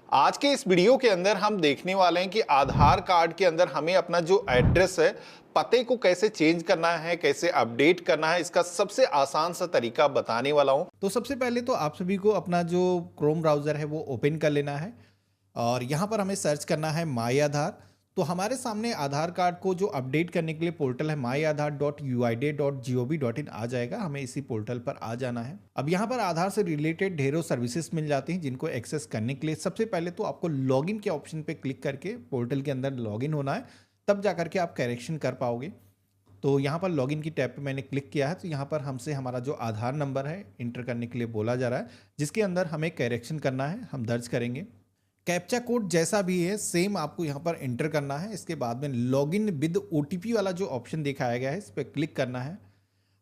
आज के इस वीडियो के अंदर हम देखने वाले हैं कि आधार कार्ड के अंदर हमें अपना जो एड्रेस है, पते को कैसे चेंज करना है, कैसे अपडेट करना है, इसका सबसे आसान सा तरीका बताने वाला हूं। तो सबसे पहले तो आप सभी को अपना जो क्रोम ब्राउज़र है वो ओपन कर लेना है और यहाँ पर हमें सर्च करना है माई आधार। तो हमारे सामने आधार कार्ड को जो अपडेट करने के लिए पोर्टल है myaadhar.uid.gov.in आ जाएगा। हमें इसी पोर्टल पर आ जाना है। अब यहाँ पर आधार से रिलेटेड ढेरों सर्विसेज मिल जाती हैं जिनको एक्सेस करने के लिए सबसे पहले तो आपको लॉगिन के ऑप्शन पे क्लिक करके पोर्टल के अंदर लॉगिन होना है, तब जा करके आप करेक्शन कर पाओगे। तो यहाँ पर लॉगिन की टैब पे मैंने क्लिक किया है। तो यहाँ पर हमसे हमारा जो आधार नंबर है इंटर करने के लिए बोला जा रहा है, जिसके अंदर हमें करेक्शन करना है। हम दर्ज करेंगे। कैप्चा कोड जैसा भी है सेम आपको यहाँ पर एंटर करना है। इसके बाद में लॉगिन विद ओटीपी वाला जो ऑप्शन दिखाया गया है इस पर क्लिक करना है।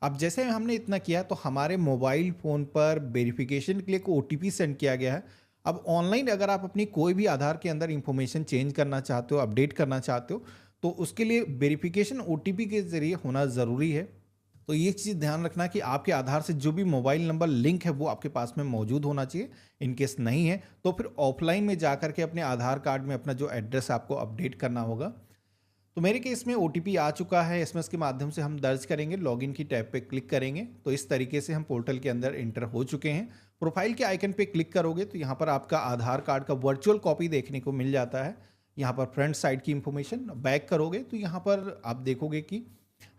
अब जैसे हमने इतना किया तो हमारे मोबाइल फ़ोन पर वेरिफिकेशन के लिए एक ओटीपी सेंड किया गया है। अब ऑनलाइन अगर आप अपनी कोई भी आधार के अंदर इंफॉर्मेशन चेंज करना चाहते हो, अपडेट करना चाहते हो, तो उसके लिए वेरिफिकेशन ओटीपी के ज़रिए होना ज़रूरी है। तो ये चीज़ ध्यान रखना कि आपके आधार से जो भी मोबाइल नंबर लिंक है वो आपके पास में मौजूद होना चाहिए। इन केस नहीं है तो फिर ऑफलाइन में जा करके अपने आधार कार्ड में अपना जो एड्रेस आपको अपडेट करना होगा। तो मेरे केस में ओटीपी आ चुका है, एसएमएस के माध्यम से हम दर्ज करेंगे। लॉगिन की टैब पे क्लिक करेंगे तो इस तरीके से हम पोर्टल के अंदर इंटर हो चुके हैं। प्रोफाइल के आइकन पे क्लिक करोगे तो यहाँ पर आपका आधार कार्ड का वर्चुअल कॉपी देखने को मिल जाता है। यहाँ पर फ्रंट साइड की इंफॉर्मेशन बैक करोगे तो यहाँ पर आप देखोगे कि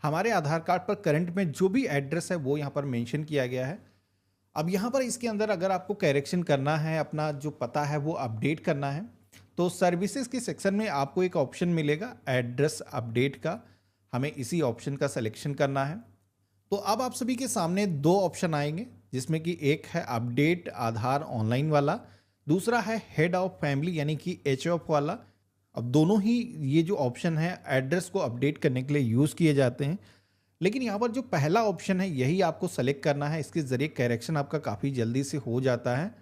हमारे आधार कार्ड पर करंट में जो भी एड्रेस है वो यहाँ पर मेंशन किया गया है। अब यहाँ पर इसके अंदर अगर आपको करेक्शन करना है, अपना जो पता है वो अपडेट करना है, तो सर्विसेज के सेक्शन में आपको एक ऑप्शन मिलेगा एड्रेस अपडेट का। हमें इसी ऑप्शन का सिलेक्शन करना है। तो अब आप सभी के सामने दो ऑप्शन आएंगे, जिसमें कि एक है अपडेट आधार ऑनलाइन वाला, दूसरा है हेड ऑफ फैमिली यानी कि HOF वाला। अब दोनों ही ये जो ऑप्शन है एड्रेस को अपडेट करने के लिए यूज़ किए जाते हैं, लेकिन यहाँ पर जो पहला ऑप्शन है यही आपको सेलेक्ट करना है। इसके ज़रिए करेक्शन आपका काफ़ी जल्दी से हो जाता है।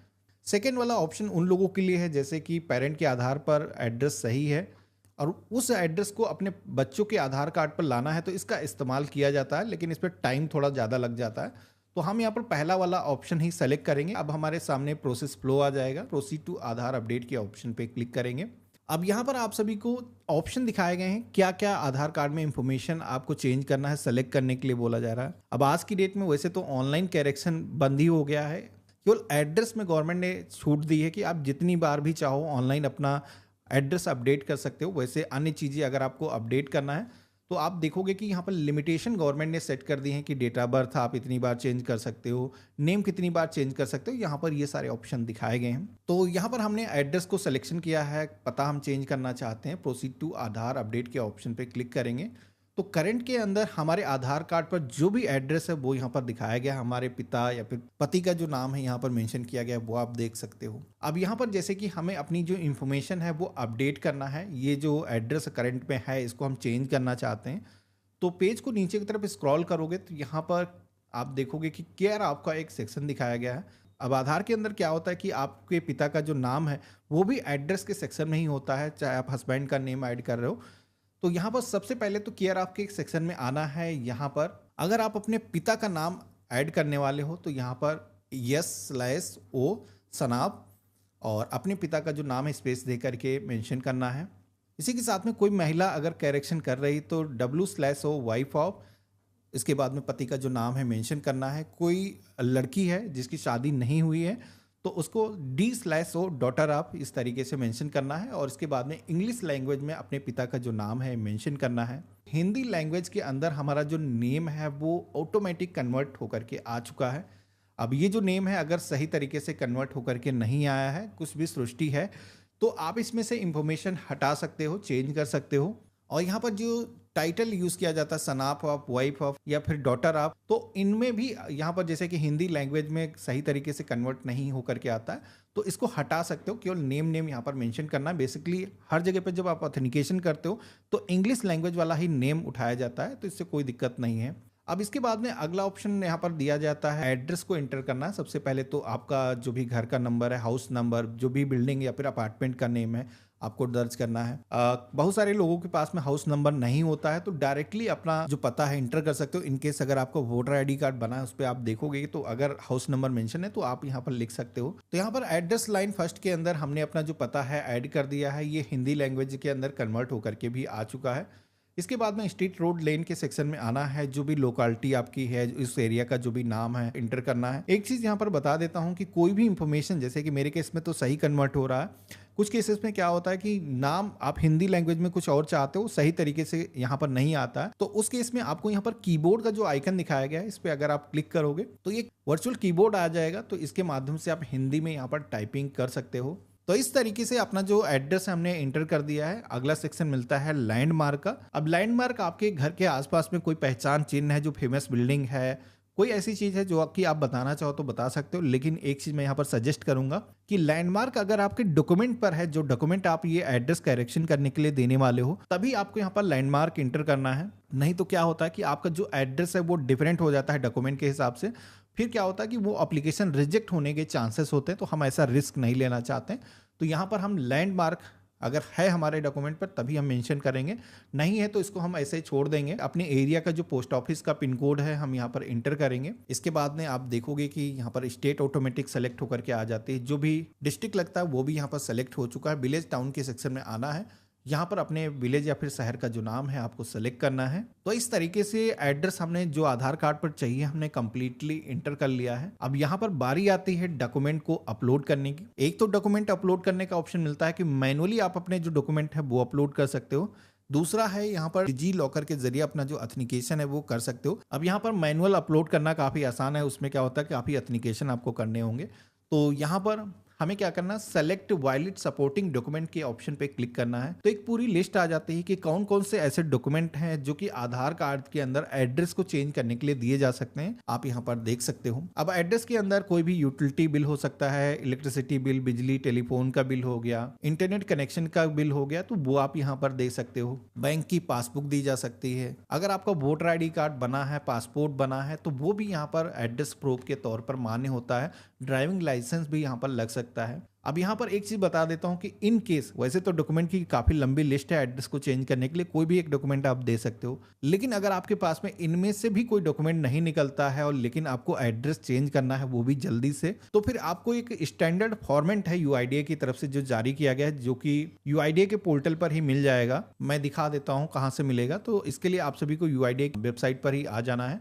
सेकेंड वाला ऑप्शन उन लोगों के लिए है जैसे कि पेरेंट के आधार पर एड्रेस सही है और उस एड्रेस को अपने बच्चों के आधार कार्ड पर लाना है, तो इसका इस्तेमाल किया जाता है, लेकिन इस पर टाइम थोड़ा ज़्यादा लग जाता है। तो हम यहाँ पर पहला वाला ऑप्शन ही सेलेक्ट करेंगे। अब हमारे सामने प्रोसेस फ्लो आ जाएगा। प्रोसीड टू आधार अपडेट के ऑप्शन पे क्लिक करेंगे। अब यहाँ पर आप सभी को ऑप्शन दिखाए गए हैं क्या क्या आधार कार्ड में इंफॉर्मेशन आपको चेंज करना है, सेलेक्ट करने के लिए बोला जा रहा है। अब आज की डेट में वैसे तो ऑनलाइन करेक्शन बंद ही हो गया है, केवल एड्रेस में गवर्नमेंट ने छूट दी है कि आप जितनी बार भी चाहो ऑनलाइन अपना एड्रेस अपडेट कर सकते हो। वैसे अन्य चीज़ें अगर आपको अपडेट करना है तो आप देखोगे कि यहाँ पर लिमिटेशन गवर्नमेंट ने सेट कर दी है कि डेट ऑफ बर्थ आप इतनी बार चेंज कर सकते हो, नेम कितनी बार चेंज कर सकते हो। यहाँ पर ये सारे ऑप्शन दिखाए गए हैं। तो यहाँ पर हमने एड्रेस को सिलेक्शन किया है, पता हम चेंज करना चाहते हैं। प्रोसीड टू आधार अपडेट के ऑप्शन पे क्लिक करेंगे तो करंट के अंदर हमारे आधार कार्ड पर जो भी एड्रेस है वो यहाँ पर दिखाया गया है। हमारे पिता या फिर पति का जो नाम है यहाँ पर मेंशन किया गया है, वो आप देख सकते हो। अब यहाँ पर जैसे कि हमें अपनी जो इन्फॉर्मेशन है वो अपडेट करना है, ये जो एड्रेस करंट में है इसको हम चेंज करना चाहते हैं। तो पेज को नीचे की तरफ स्क्रॉल करोगे तो यहाँ पर आप देखोगे कि केयर आपका एक सेक्शन दिखाया गया है। अब आधार के अंदर क्या होता है कि आपके पिता का जो नाम है वो भी एड्रेस के सेक्शन में ही होता है, चाहे आप हस्बैंड का नेम ऐड कर रहे हो। तो यहाँ पर सबसे पहले तो केयर आपके एक सेक्शन में आना है। यहाँ पर अगर आप अपने पिता का नाम ऐड करने वाले हो तो यहाँ पर S/O सनाब और अपने पिता का जो नाम है स्पेस दे करके मेंशन करना है। इसी के साथ में कोई महिला अगर करेक्शन कर रही तो W/O वाइफ ऑफ, इसके बाद में पति का जो नाम है मेंशन करना है। कोई लड़की है जिसकी शादी नहीं हुई है तो उसको D/O डॉटर ऑफ इस तरीके से मेंशन करना है और इसके बाद में इंग्लिश लैंग्वेज में अपने पिता का जो नाम है मेंशन करना है। हिंदी लैंग्वेज के अंदर हमारा जो नेम है वो ऑटोमेटिक कन्वर्ट होकर के आ चुका है। अब ये जो नेम है अगर सही तरीके से कन्वर्ट होकर के नहीं आया है, कुछ भी सृष्टि है, तो आप इसमें से इंफॉर्मेशन हटा सकते हो, चेंज कर सकते हो। और यहाँ पर जो टाइटल यूज़ किया जाता है सनाप ऑफ, वाइफ ऑफ या फिर डॉटर ऑफ, तो इनमें भी यहाँ पर जैसे कि हिंदी लैंग्वेज में सही तरीके से कन्वर्ट नहीं होकर के आता है तो इसको हटा सकते हो। केवल नेम यहाँ पर मेंशन करना है। बेसिकली हर जगह पर जब आप ऑथेंटिकेशन करते हो तो इंग्लिश लैंग्वेज वाला ही नेम उठाया जाता है, तो इससे कोई दिक्कत नहीं है। अब इसके बाद में अगला ऑप्शन यहाँ पर दिया जाता है एड्रेस को एंटर करना है। सबसे पहले तो आपका जो भी घर का नंबर है, हाउस नंबर, जो भी बिल्डिंग या फिर अपार्टमेंट का नेम है, आपको दर्ज करना है। बहुत सारे लोगों के पास में हाउस नंबर नहीं होता है तो डायरेक्टली अपना जो पता है इंटर कर सकते हो। इनकेस अगर आपको वोटर आईडी कार्ड बना है उस पर आप देखोगे तो अगर हाउस नंबर मेंशन है तो आप यहाँ पर लिख सकते हो। तो यहाँ पर एड्रेस लाइन फर्स्ट के अंदर हमने अपना जो पता है ऐड कर दिया है, ये हिंदी लैंग्वेज के अंदर कन्वर्ट होकर के भी आ चुका है। इसके बाद में स्ट्रीट रोड लेन के सेक्शन में आना है, जो भी लोकेलिटी आपकी है इस एरिया का जो भी नाम है इंटर करना है। एक चीज़ यहाँ पर बता देता हूँ कि कोई भी इंफॉर्मेशन, जैसे कि मेरे केस में तो सही कन्वर्ट हो रहा है, कुछ केसेस में क्या होता है कि नाम आप हिंदी लैंग्वेज में कुछ और चाहते हो, सही तरीके से यहाँ पर नहीं आता है, तो उस केस में आपको यहाँ पर कीबोर्ड का जो आइकन दिखाया गया है इस पर अगर आप क्लिक करोगे तो ये वर्चुअल कीबोर्ड आ जाएगा। तो इसके माध्यम से आप हिंदी में यहाँ पर टाइपिंग कर सकते हो। तो इस तरीके से अपना जो एड्रेस हमने इंटर कर दिया है। अगला सेक्शन मिलता है लैंडमार्क का। अब लैंडमार्क आपके घर के आसपास में कोई पहचान चिन्ह है, जो फेमस बिल्डिंग है, कोई ऐसी चीज है जो कि आप बताना चाहो तो बता सकते हो। लेकिन एक चीज मैं यहाँ पर सजेस्ट करूंगा कि लैंडमार्क अगर आपके डॉक्यूमेंट पर है, जो डॉक्यूमेंट आप ये एड्रेस करेक्शन करने के लिए देने वाले हो, तभी आपको यहाँ पर लैंडमार्क इंटर करना है। नहीं तो क्या होता है कि आपका जो एड्रेस है वो डिफरेंट हो जाता है डॉक्यूमेंट के हिसाब से। फिर क्या होता है कि वो एप्लीकेशन रिजेक्ट होने के चांसेस होते हैं, तो हम ऐसा रिस्क नहीं लेना चाहते हैं। तो यहाँ पर हम लैंडमार्क अगर है हमारे डॉक्यूमेंट पर तभी हम मेंशन करेंगे, नहीं है तो इसको हम ऐसे ही छोड़ देंगे। अपने एरिया का जो पोस्ट ऑफिस का पिन कोड है हम यहाँ पर इंटर करेंगे। इसके बाद में आप देखोगे कि यहाँ पर स्टेट ऑटोमेटिक सेलेक्ट होकर के आ जाती है, जो भी डिस्ट्रिक्ट लगता है वो भी यहाँ पर सेलेक्ट हो चुका है। विलेज टाउन के सेक्शन में आना है, यहाँ पर अपने विलेज या फिर शहर का जो नाम है आपको सेलेक्ट करना है। तो इस तरीके से एड्रेस हमने जो आधार कार्ड पर चाहिए हमने कंप्लीटली इंटर कर लिया है। अब यहाँ पर बारी आती है डॉक्यूमेंट को अपलोड करने की। एक तो डॉक्यूमेंट अपलोड करने का ऑप्शन मिलता है कि मैनुअली आप अपने जो डॉक्यूमेंट है वो अपलोड कर सकते हो। दूसरा है यहाँ पर डिजी लॉकर के जरिए अपना जो ऑथेंटिकेशन है वो कर सकते हो। अब यहाँ पर मैनुअल अपलोड करना काफी आसान है, उसमें क्या होता है कि काफी ऑथेंटिकेशन आपको करने होंगे। तो यहाँ पर हमें क्या करना है, सेलेक्ट वैलिड सपोर्टिंग डॉक्यूमेंट के ऑप्शन पे क्लिक करना है। तो एक पूरी लिस्ट आ जाती है कि कौन कौन से ऐसे डॉक्यूमेंट हैं जो कि आधार कार्ड के अंदर एड्रेस को चेंज करने के लिए दिए जा सकते हैं। आप यहाँ पर देख सकते हो। अब एड्रेस के अंदर कोई भी यूटिलिटी बिल हो सकता है, इलेक्ट्रिसिटी बिल, बिजली टेलीफोन का बिल हो गया, इंटरनेट कनेक्शन का बिल हो गया, तो वो आप यहाँ पर देख सकते हो। बैंक की पासबुक दी जा सकती है। अगर आपका वोटर आई डी कार्ड बना है, पासपोर्ट बना है, तो वो भी यहाँ पर एड्रेस प्रूफ के तौर पर मान्य होता है। ड्राइविंग लाइसेंस भी यहाँ पर लग सकता है। अब यहाँ पर एक चीज बता देता हूँ कि इन केस, वैसे तो डॉक्यूमेंट की काफी लंबी लिस्ट है एड्रेस को चेंज करने के लिए, कोई भी एक डॉक्यूमेंट आप दे सकते हो। लेकिन अगर आपके पास में इनमें से भी कोई डॉक्यूमेंट नहीं निकलता है और लेकिन आपको एड्रेस चेंज करना है वो भी जल्दी से, तो फिर आपको एक स्टैंडर्ड फॉर्मेट है यूआईडीए की तरफ से जो जारी किया गया है, जो कि यूआईडीए के पोर्टल पर ही मिल जाएगा। मैं दिखा देता हूँ कहाँ से मिलेगा। तो इसके लिए आप सभी को यूआईडीए वेबसाइट पर ही आ जाना है।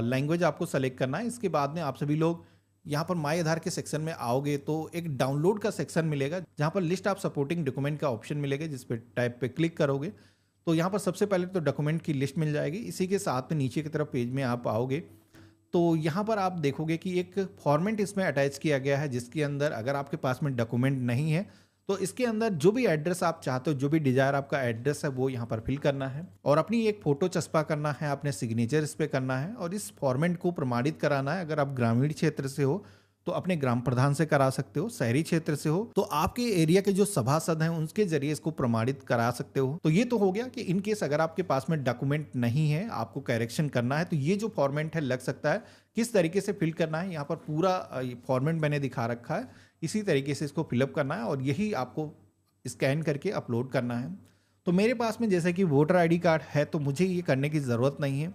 लैंग्वेज आपको सेलेक्ट करना है। इसके बाद में आप सभी लोग यहाँ पर माई आधार के सेक्शन में आओगे तो एक डाउनलोड का सेक्शन मिलेगा, जहाँ पर लिस्ट ऑफ सपोर्टिंग डॉक्यूमेंट का ऑप्शन मिलेगा, जिस पे टाइप पे क्लिक करोगे तो यहाँ पर सबसे पहले तो डॉक्यूमेंट की लिस्ट मिल जाएगी। इसी के साथ में नीचे की तरफ पेज में आप आओगे तो यहाँ पर आप देखोगे कि एक फॉर्मेट इसमें अटैच किया गया है, जिसके अंदर अगर आपके पास में डॉक्यूमेंट नहीं है तो इसके अंदर जो भी एड्रेस आप चाहते हो, जो भी डिजायर आपका एड्रेस है वो यहाँ पर फिल करना है और अपनी एक फोटो चस्पा करना है, अपने सिग्नेचर इस पे करना है और इस फॉर्मेट को प्रमाणित कराना है। अगर आप ग्रामीण क्षेत्र से हो तो अपने ग्राम प्रधान से करा सकते हो, शहरी क्षेत्र से हो तो आपके एरिया के जो सभासद हैं उनके जरिए इसको प्रमाणित करा सकते हो। तो ये तो हो गया कि इन केस अगर आपके पास में डॉक्यूमेंट नहीं है, आपको करेक्शन करना है, तो ये जो फॉर्मेट है लग सकता है। किस तरीके से फिल करना है यहाँ पर पूरा फॉर्मेट मैंने दिखा रखा है, इसी तरीके से इसको फिलअप करना है और यही आपको स्कैन करके अपलोड करना है। तो मेरे पास में जैसे कि वोटर आई डी कार्ड है तो मुझे ये करने की ज़रूरत नहीं है।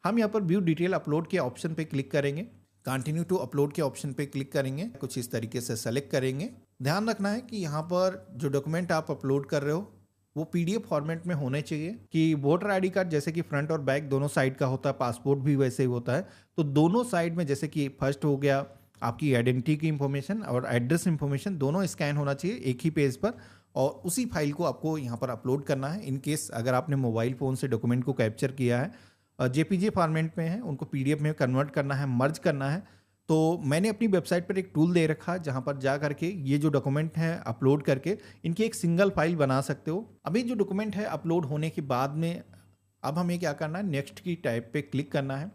हम यहाँ पर व्यू डिटेल अपलोड के ऑप्शन पे क्लिक करेंगे, कंटिन्यू टू अपलोड के ऑप्शन पे क्लिक करेंगे, कुछ इस तरीके से सेलेक्ट करेंगे। ध्यान रखना है कि यहाँ पर जो डॉक्यूमेंट आप अपलोड कर रहे हो वो पीडीएफ फॉर्मेट में होने चाहिए। कि वोटर आईडी कार्ड जैसे कि फ्रंट और बैक दोनों साइड का होता है, पासपोर्ट भी वैसे ही होता है, तो दोनों साइड में जैसे कि फर्स्ट हो गया आपकी आइडेंटिटी की इंफॉर्मेशन और एड्रेस इंफॉर्मेशन, दोनों स्कैन होना चाहिए एक ही पेज पर और उसी फाइल को आपको यहाँ पर अपलोड करना है। इन केस अगर आपने मोबाइल फ़ोन से डॉक्यूमेंट को कैप्चर किया है, जेपीजी फॉर्मेट में है, उनको पीडीएफ में कन्वर्ट करना है, मर्ज करना है। तो मैंने अपनी वेबसाइट पर एक टूल दे रखा है जहाँ पर जा करके ये जो डॉक्यूमेंट हैं अपलोड करके इनकी एक सिंगल फाइल बना सकते हो। अभी जो डॉक्यूमेंट है अपलोड होने के बाद में अब हमें क्या करना है, नेक्स्ट की टाइप पे क्लिक करना है।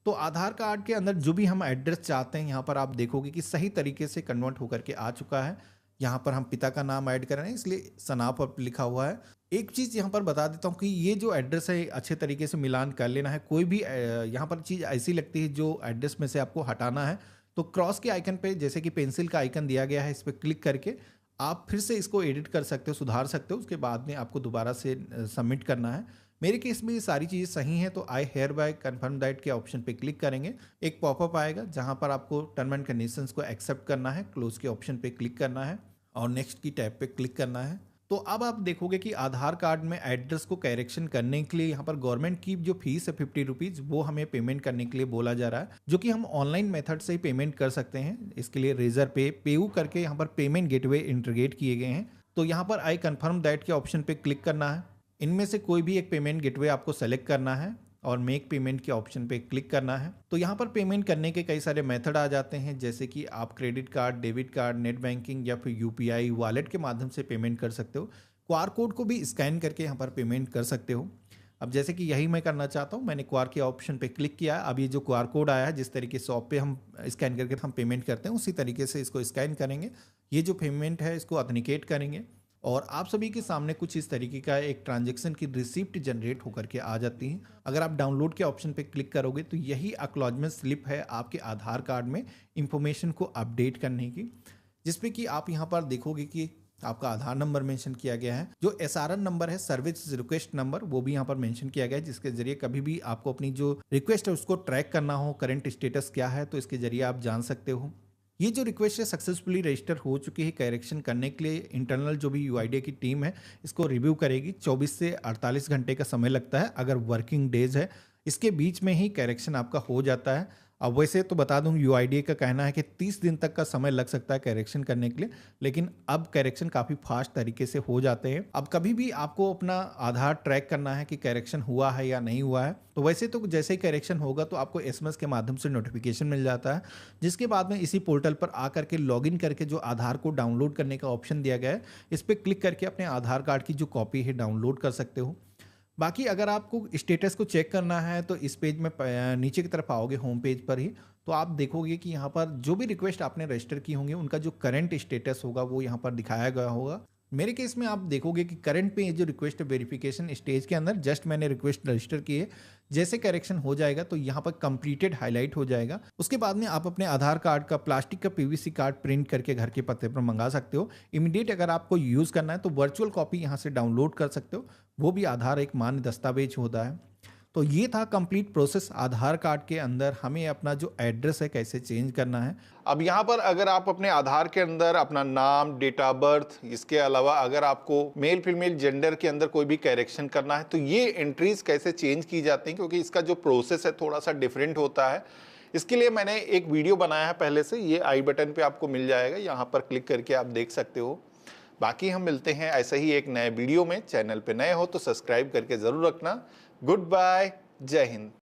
तो आधार कार्ड के अंदर जो भी हम एड्रेस चाहते हैं यहाँ पर आप देखोगे कि सही तरीके से कन्वर्ट होकर के आ चुका है। यहाँ पर हम पिता का नाम ऐड कर रहे हैं इसलिए सनाप पर लिखा हुआ है। एक चीज़ यहाँ पर बता देता हूँ कि ये जो एड्रेस है अच्छे तरीके से मिलान कर लेना है। कोई भी यहाँ पर चीज़ ऐसी लगती है जो एड्रेस में से आपको हटाना है तो क्रॉस के आइकन पे जैसे कि पेंसिल का आइकन दिया गया है, इस पर क्लिक करके आप फिर से इसको एडिट कर सकते हो, सुधार सकते हो, उसके बाद में आपको दोबारा से सबमिट करना है। मेरे केस में ये सारी चीज़ें सही हैं, तो आई हेयर बाय कन्फर्म दैट के ऑप्शन पे क्लिक करेंगे। एक पॉपअप आएगा जहाँ पर आपको टर्म एंड कंडीशंस को एक्सेप्ट करना है, क्लोज के ऑप्शन पे क्लिक करना है और नेक्स्ट की टैब पे क्लिक करना है। तो अब आप देखोगे कि आधार कार्ड में एड्रेस को करेक्शन करने के लिए यहाँ पर गवर्नमेंट की जो फीस है 50 रुपीज़, वो हमें पेमेंट करने के लिए बोला जा रहा है, जो कि हम ऑनलाइन मेथड से ही पेमेंट कर सकते हैं। इसके लिए रेजर पे, पेयू करके यहाँ पर पेमेंट गेटवे इंटीग्रेट किए गए हैं। तो यहाँ पर आई कन्फर्म दैट के ऑप्शन पे क्लिक करना है। इनमें से कोई भी एक पेमेंट गेटवे आपको सेलेक्ट करना है और मेक पेमेंट के ऑप्शन पे क्लिक करना है। तो यहाँ पर पेमेंट करने के कई सारे मेथड आ जाते हैं, जैसे कि आप credit card, debit card, net banking या फिर यूपीआई वॉलेट के माध्यम से पेमेंट कर सकते हो। क्यूआर कोड को भी स्कैन करके यहाँ पर पेमेंट कर सकते हो। अब जैसे कि यही मैं करना चाहता हूँ, मैंने क्यूआर के ऑप्शन पे क्लिक किया। अब ये जो क्यूआर कोड आया है, जिस तरीके से शॉप पे हम स्कैन करके हम पेमेंट करते हैं, उसी तरीके से इसको स्कैन करेंगे। ये जो पेमेंट है इसको ऑथेंटिकेट करेंगे और आप सभी के सामने कुछ इस तरीके का एक ट्रांजैक्शन की रिसिप्ट जनरेट होकर के आ जाती है। अगर आप डाउनलोड के ऑप्शन पे क्लिक करोगे तो यही एक्नॉलेजमेंट स्लिप है आपके आधार कार्ड में इंफॉर्मेशन को अपडेट करने की, जिसपे कि आप यहाँ पर देखोगे कि आपका आधार नंबर मेंशन किया गया है। जो एसआरएन नंबर है, सर्विस रिक्वेस्ट नंबर, वो भी यहाँ पर मेंशन किया गया है, जिसके जरिए कभी भी आपको अपनी जो रिक्वेस्ट है उसको ट्रैक करना हो, करंट स्टेटस क्या है, तो इसके जरिए आप जान सकते हो। ये जो रिक्वेस्ट है सक्सेसफुली रजिस्टर हो चुकी है। करेक्शन करने के लिए इंटरनल जो भी यूआईडीए की टीम है इसको रिव्यू करेगी। 24 से 48 घंटे का समय लगता है, अगर वर्किंग डेज है। इसके बीच में ही करेक्शन आपका हो जाता है। अब वैसे तो बता दूं, यूआईडीए का कहना है कि 30 दिन तक का समय लग सकता है करेक्शन करने के लिए, लेकिन अब करेक्शन काफ़ी फास्ट तरीके से हो जाते हैं। अब कभी भी आपको अपना आधार ट्रैक करना है कि करेक्शन हुआ है या नहीं हुआ है, तो वैसे तो जैसे ही करेक्शन होगा तो आपको एसएमएस के माध्यम से नोटिफिकेशन मिल जाता है, जिसके बाद में इसी पोर्टल पर आकर के लॉगिन करके जो आधार को डाउनलोड करने का ऑप्शन दिया गया है, इस पर क्लिक करके अपने आधार कार्ड की जो कॉपी है डाउनलोड कर सकते हो। बाकी अगर आपको स्टेटस को चेक करना है तो इस पेज में नीचे की तरफ आओगे, होम पेज पर ही, तो आप देखोगे कि यहाँ पर जो भी रिक्वेस्ट आपने रजिस्टर की होंगी उनका जो करंट स्टेटस होगा वो यहाँ पर दिखाया गया होगा। मेरे केस में आप देखोगे कि करंट पे ये जो रिक्वेस्ट वेरिफिकेशन स्टेज के अंदर जस्ट मैंने रिक्वेस्ट रजिस्टर की है। जैसे करेक्शन हो जाएगा तो यहाँ पर कंप्लीटेड हाईलाइट हो जाएगा। उसके बाद में आप अपने आधार कार्ड का प्लास्टिक का पीवीसी कार्ड प्रिंट करके घर के पते पर मंगा सकते हो। इमीडिएट अगर आपको यूज़ करना है तो वर्चुअल कॉपी यहाँ से डाउनलोड कर सकते हो, वो भी आधार एक मान्य दस्तावेज होता है। तो ये था कंप्लीट प्रोसेस आधार कार्ड के अंदर हमें अपना जो एड्रेस है कैसे चेंज करना है। अब यहाँ पर अगर आप अपने आधार के अंदर अपना नाम, डेट ऑफ बर्थ, इसके अलावा अगर आपको मेल फीमेल जेंडर के अंदर कोई भी करेक्शन करना है तो ये एंट्रीज कैसे चेंज की जाती हैं, क्योंकि इसका जो प्रोसेस है थोड़ा सा डिफरेंट होता है। इसके लिए मैंने एक वीडियो बनाया है पहले से, ये आई बटन पे आपको मिल जाएगा, यहाँ पर क्लिक करके आप देख सकते हो। बाकी हम मिलते हैं ऐसे ही एक नए वीडियो में। चैनल पे नए हो तो सब्सक्राइब करके ज़रूर रखना। गुड बाय, जय हिंद।